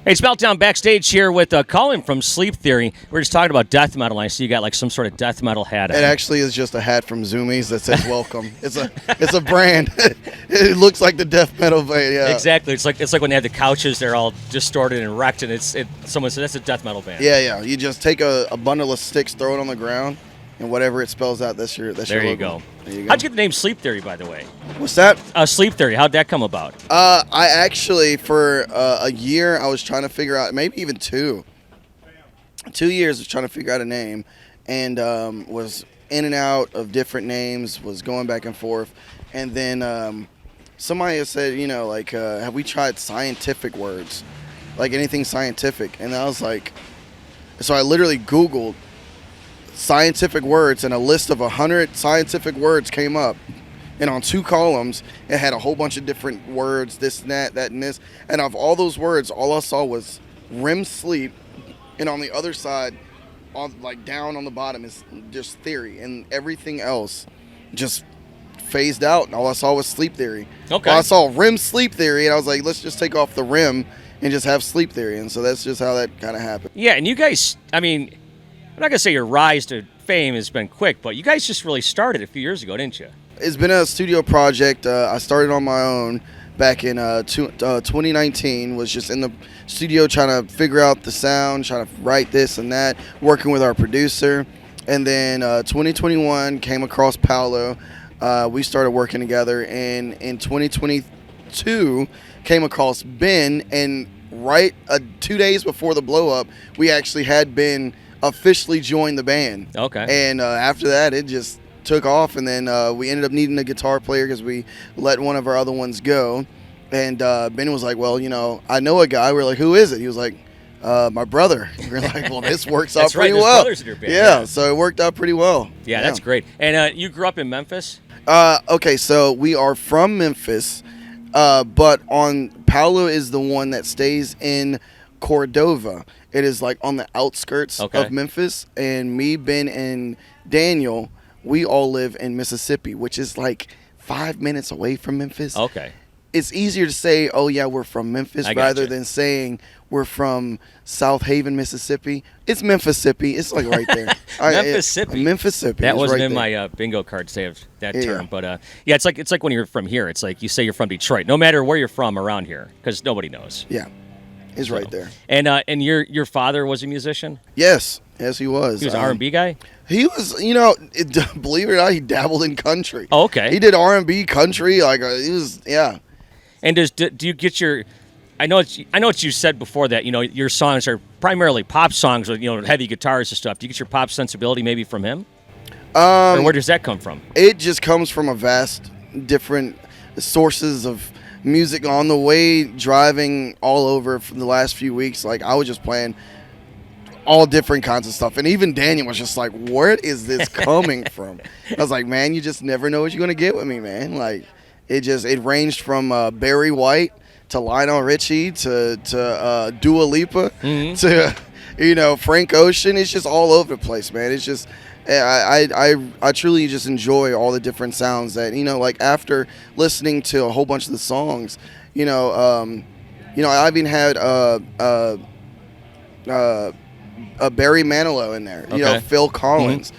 Hey, it's Meltdown backstage here with Cullen from Sleep Theory. We're just talking about death metal. I see you got like some sort of death metal hat on. It actually is just a hat from Zoomies that says "Welcome." It's a brand. It looks like the death metal band. Yeah, exactly. It's like when they have the couches, they're all distorted and wrecked, and someone said that's a death metal band. Yeah. You just take a bundle of sticks, throw it on the ground, and whatever it spells out, that's your logo. There you go. How'd you get the name Sleep Theory, by the way? What's that? Sleep Theory. How'd that come about? I actually, for a year, I was trying to figure out, maybe even 2 years, was trying to figure out a name, and was in and out of different names, was going back and forth, and then somebody had said, have we tried scientific words, like anything scientific? And I was like, so I literally Googled scientific words, and a list of 100 scientific words came up, and on 2 columns it had a whole bunch of different words, this and that and this, and of all those words, all I saw was REM sleep, and on the other side, down on the bottom, is just theory, and everything else just phased out, and all I saw was sleep theory. Okay. Well, I saw REM sleep theory, and I was like, let's just take off the REM and just have sleep theory, and so that's just how that kind of happened. Yeah, and you guys, I'm not going to say your rise to fame has been quick, but you guys just really started a few years ago, didn't you? It's been a studio project. I started on my own back in 2019, was just in the studio trying to figure out the sound, trying to write this and that, working with our producer. And then 2021 came across Paolo. We started working together, and in 2022 came across Ben, and right 2 days before the blow up, we actually had Ben officially joined the band. Okay. And after that, it just took off, and then we ended up needing a guitar player because we let one of our other ones go. And Ben was like, well, I know a guy. We're like, who is it? He was like, my brother. We're like, well, this works out pretty well. Brothers in your band. Yeah, so it worked out pretty well. Yeah, that's great. And you grew up in Memphis? Okay, so we are from Memphis, but Paolo is the one that stays in Cordova. It is like on the outskirts of Memphis, and me, Ben, and Daniel, we all live in Mississippi, which is like 5 minutes away from Memphis. Okay. It's easier to say, oh yeah, we're from Memphis, rather than saying we're from South Haven, Mississippi. It's Memphissippi. It's like right there. Memphissippi. That wasn't right in there. my bingo card save that term, but yeah, it's like when you're from here. It's like you say you're from Detroit, no matter where you're from around here, because nobody knows. Yeah. Is right there. And your father was a musician? Yes, he was. He was an R&B guy? He was, believe it or not, he dabbled in country. Oh, okay. He did R&B, country, he was, yeah. And do you get your? I know what you said before that. Your songs are primarily pop songs with heavy guitars and stuff. Do you get your pop sensibility maybe from him? Or where does that come from? It just comes from a vast different sources of music. On the way driving all over for the last few weeks, I was just playing all different kinds of stuff, and even Daniel was just like, where is this coming from? I was like, man, you just never know what you're gonna get with me, man. It ranged from Barry White to Lionel Richie to Dua Lipa to Frank Ocean. It's just all over the place, man. It's just I truly just enjoy all the different sounds that after listening to a whole bunch of the songs, I even had a Barry Manilow in there, Phil Collins,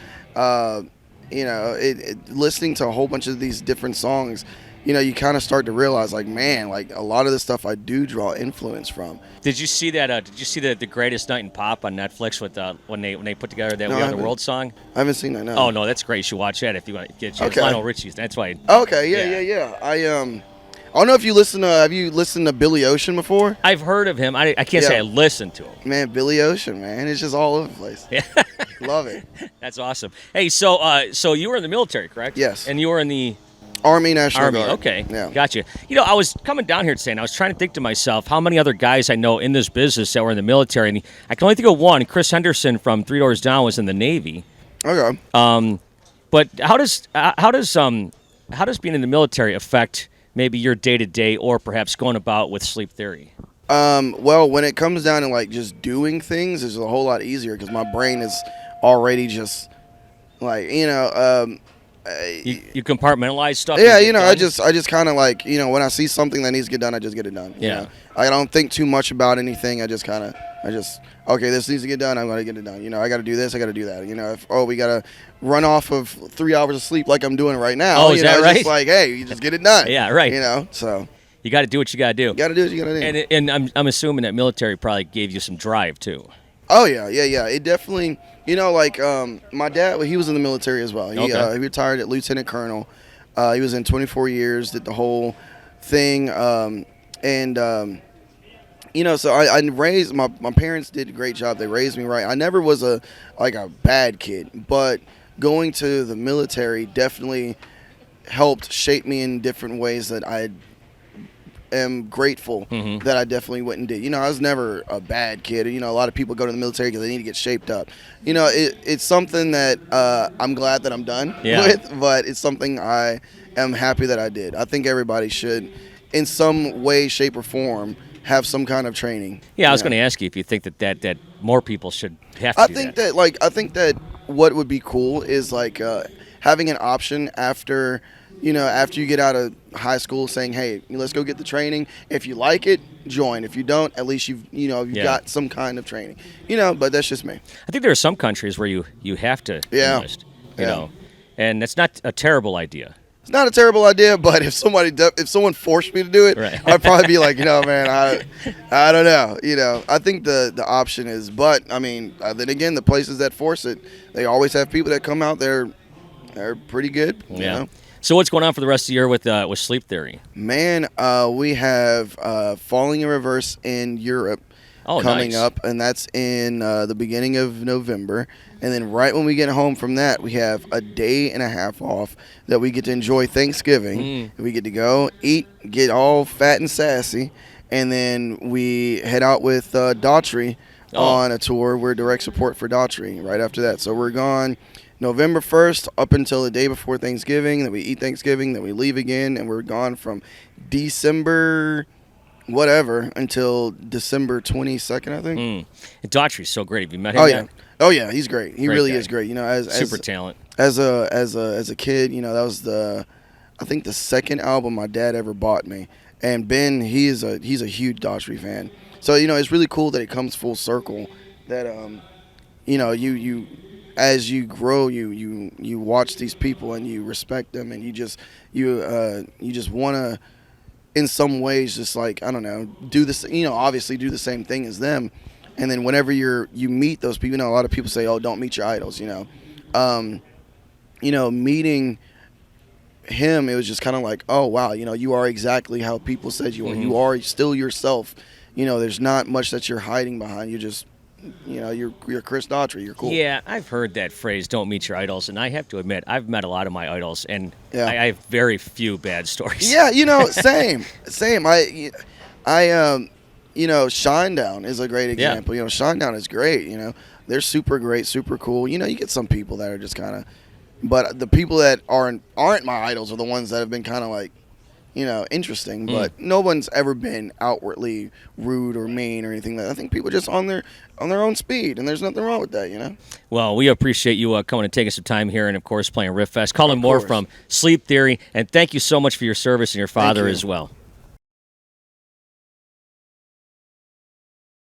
listening to a whole bunch of these different songs. You kind of start to realize, man, a lot of the stuff I do draw influence from. Did you see that? Did you see the Greatest Night in Pop on Netflix with when they put together that We Are the World song? I haven't seen that. No. Oh no, that's great. You should watch that if you want to get your Lionel Richie's. That's why. Okay, yeah. I don't know if you have you listened to Billy Ocean before? I've heard of him. I can't say I listened to him. Man, Billy Ocean, man, it's just all over the place. Yeah. Love it. That's awesome. Hey, so you were in the military, correct? Yes. And you were in the Army National Guard. Okay. Yeah. Gotcha. I was coming down here today, and I was trying to think to myself how many other guys I know in this business that were in the military, and I can only think of one. Chris Henderson from Three Doors Down was in the Navy. Okay. But how does being in the military affect maybe your day-to-day or perhaps going about with Sleep Theory? Well, when it comes down to just doing things, it's a whole lot easier because my brain is already just You compartmentalize stuff. Yeah, I just kind of like, when I see something that needs to get done, I just get it done. Yeah. I don't think too much about anything. I just okay, this needs to get done. I'm gonna get it done. I got to do this. I got to do that. If we gotta run off of 3 hours of sleep like I'm doing right now. Oh, is that right? Just like, hey, you just get it done. Yeah, right. So you got to do what you got to do. You got to do what you got to do. And I'm assuming that military probably gave you some drive too. Oh yeah. It definitely, my dad, he was in the military as well. He retired at lieutenant colonel. He was in 24 years, did the whole thing, so I raised my parents did a great job. They raised me right. I never was a bad kid, but going to the military definitely helped shape me in different ways that I am grateful that I definitely went and did. I was never a bad kid. A lot of people go to the military because they need to get shaped up. It's something that I'm glad that I'm done with, but it's something I am happy that I did. I think everybody should, in some way, shape, or form, have some kind of training. Yeah, I was going to ask you if you think that more people should have to do that. I think that what would be cool is having an option after you get out of high school, saying, hey, let's go get the training. If you like it, join. If you don't, at least you've got some kind of training. But that's just me. I think there are some countries where you have to enlist, and that's not a terrible idea. It's not a terrible idea, but if someone forced me to do it, right. I'd probably be like, man, I don't know. I think the option is, but I mean, then again, the places that force it, they always have people that come out there, they're pretty good. You know? So what's going on for the rest of the year with Sleep Theory? Man, we have Falling in Reverse in Europe coming up, and that's in the beginning of November. And then right when we get home from that, we have a day and a half off that we get to enjoy Thanksgiving. We get to go eat, get all fat and sassy, and then we head out with Daughtry on a tour. We're direct support for Daughtry right after that. So we're gone November 1st up until the day before Thanksgiving. Then we eat Thanksgiving, then we leave again, and we're gone from December whatever until December 22nd, I think. Daughtry's so great. Have you met him yet? Oh yeah, he's great. He really is great. As super talent. As a kid, that was I think the second album my dad ever bought me. And Ben, he's a huge Daughtry fan. So it's really cool that it comes full circle. That you as you grow, you watch these people and you respect them, and you just want to, in some ways, just I don't know, do this. Obviously do the same thing as them. And then whenever you meet those people, a lot of people say, "Oh, don't meet your idols." Meeting him, it was just kind of like, "Oh, wow, you are exactly how people said you are. You are still yourself. There's not much that you're hiding behind. You just, you're Chris Daughtry. You're cool." Yeah, I've heard that phrase, "Don't meet your idols," and I have to admit, I've met a lot of my idols, and I have very few bad stories. Yeah, same. Shinedown is a great example. Shinedown is great. They're super great, super cool. You get some people that are just kind of, but the people that aren't my idols are the ones that have been kind of interesting. But no one's ever been outwardly rude or mean or anything. I think people are just on their own speed, and there's nothing wrong with that. Well, we appreciate you coming and taking some time here, and of course playing Riff Fest. Cullen Moore from Sleep Theory, and thank you so much for your service and your father as well.